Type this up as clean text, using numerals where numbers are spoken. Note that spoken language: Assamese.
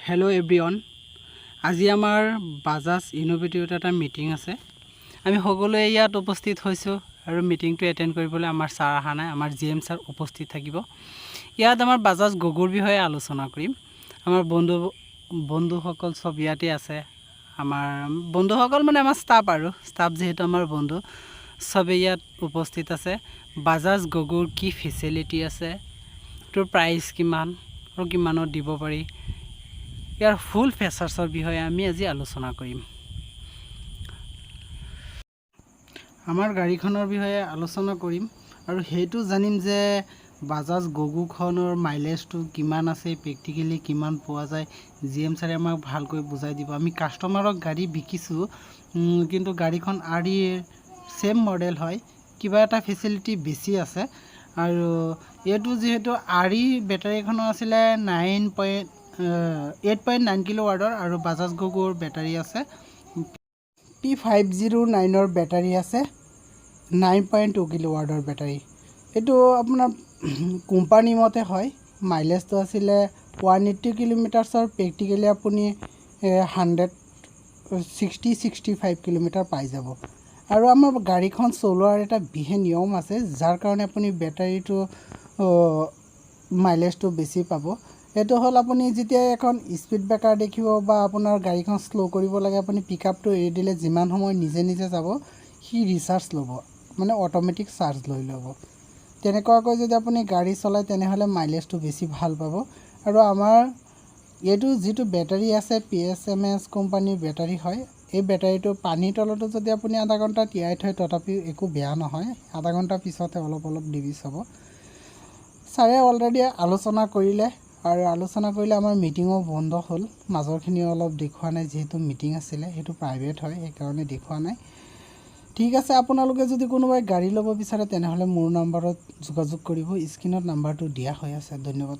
Hello everyone. আজি আমাৰ বাজাজ ইনোভেটিভ এটা মিটিং আছে। আমি সকলোৱে ইয়াত উপস্থিত হৈছো আৰু মিটিংটো এটেন্ড কৰিবলৈ আমাৰ ছাৰ আহা নাই, আমাৰ জিএম ছাৰ উপস্থিত থাকিব। ইয়াত আমাৰ বাজাজ গগোৰ বিষয়ে আলোচনা কৰিম। আমাৰ বন্ধুসকল সব ইয়াতে আছে। আমাৰ বন্ধুসকল মানে আমাৰ ষ্টাফ যেহেতু আমাৰ বন্ধু সবে ইয়াত উপস্থিত আছে। বাজাজ গগোৰ কি ফেচিলিটি আছে, তোৰ প্ৰাইস কিমান আৰু কিমানত দিব পাৰি, ইয়াৰ ফুল ফেচাৰ্ছৰ বিষয়ে আমি আজি আলোচনা কৰিম। আমাৰ গাড়ীখনৰ বিষয়ে আলোচনা কৰিম আৰু হেতু জানিম যে বাজাজ গগোখনৰ মাইলেজটো কিমান আছে, প্ৰেক্টিক্যালি কিমান পোৱা যায়। জিএম ছাৰে আমাক ভালকৈ বুজাই দিব। আমি কাস্টমাৰক গাড়ী বিকিছো, কিন্তু গাড়ীখন আৰিৰ সেম মডেল হয়, কিবা এটা ফেচিলিটি বেছি আছে। আৰু এটো যেহেতু আৰি বেটাৰীখনৰ আছিলে 8.9 কিলোৱাটৰ আৰু বাজাজ গগোৰ বেটাৰী আছে P5009 বেটাৰী আছে 9.2 কিলোৱাটৰ বেটাৰী। এটো আপোনাৰ কোম্পানী মতে হয়। মাইলেজটো আছিলে 180 কিলোমিটাৰৰ, প্ৰেক্টিক্যালি আপুনি 165 কিলোমিটাৰ পাই যাব। আৰু আমাৰ গাড়ীখন চলোৱাৰ এটা বিশেষ নিয়ম আছে, যাৰ কাৰণে আপুনি বেটাৰীটো মাইলেজটো বেছি পাব। এটো হল আপুনি যেতিয়া এখন স্পিড ব্ৰেকাৰ দেখিব বা আপোনাৰ গাড়ীখন স্লো কৰিব লাগে, আপুনি পিকআপটো এৰি দিলে যিমান সময় নিজে যাব সি ৰিচাৰ্জ ল'ব, মানে অটোমেটিক চাৰ্জ লৈ ল'ব। তেনেকুৱাকৈ যদি আপুনি গাড়ী চলায় তেনেহলে মাইলেজটো বেছি ভাল পাব। আৰু আমাৰ এইটো যিটো বেটাৰী আছে PSMS কোম্পানীৰ বেটাৰী হয়। এই বেটাৰীটো পানীৰ তলতো যদি আপুনি আধা ঘণ্টা তিয়াই থয় তথাপিও একো বেয়া নহয়। আধা ঘণ্টা পিছতে অলপ ডিবিচ হ'ব। ছাৰে অলৰেডি আলোচনা কৰিলে আৰু আলোচনা কৰিলে আমাৰ মিটিঙো বন্ধ হ'ল। মাজৰখিনি অলপ দেখুৱা নাই, যেহেতু মিটিং আছিলে, সেইটো প্ৰাইভেট হয়, সেইকাৰণে দেখুৱা নাই। ঠিক আছে, আপোনালোকে যদি কোনোবাই গাড়ী ল'ব বিচাৰে তেনেহলে মোৰ নম্বৰত যোগাযোগ কৰিব। স্ক্ৰীনত নম্বৰটো দিয়া হৈ আছে। ধন্যবাদ।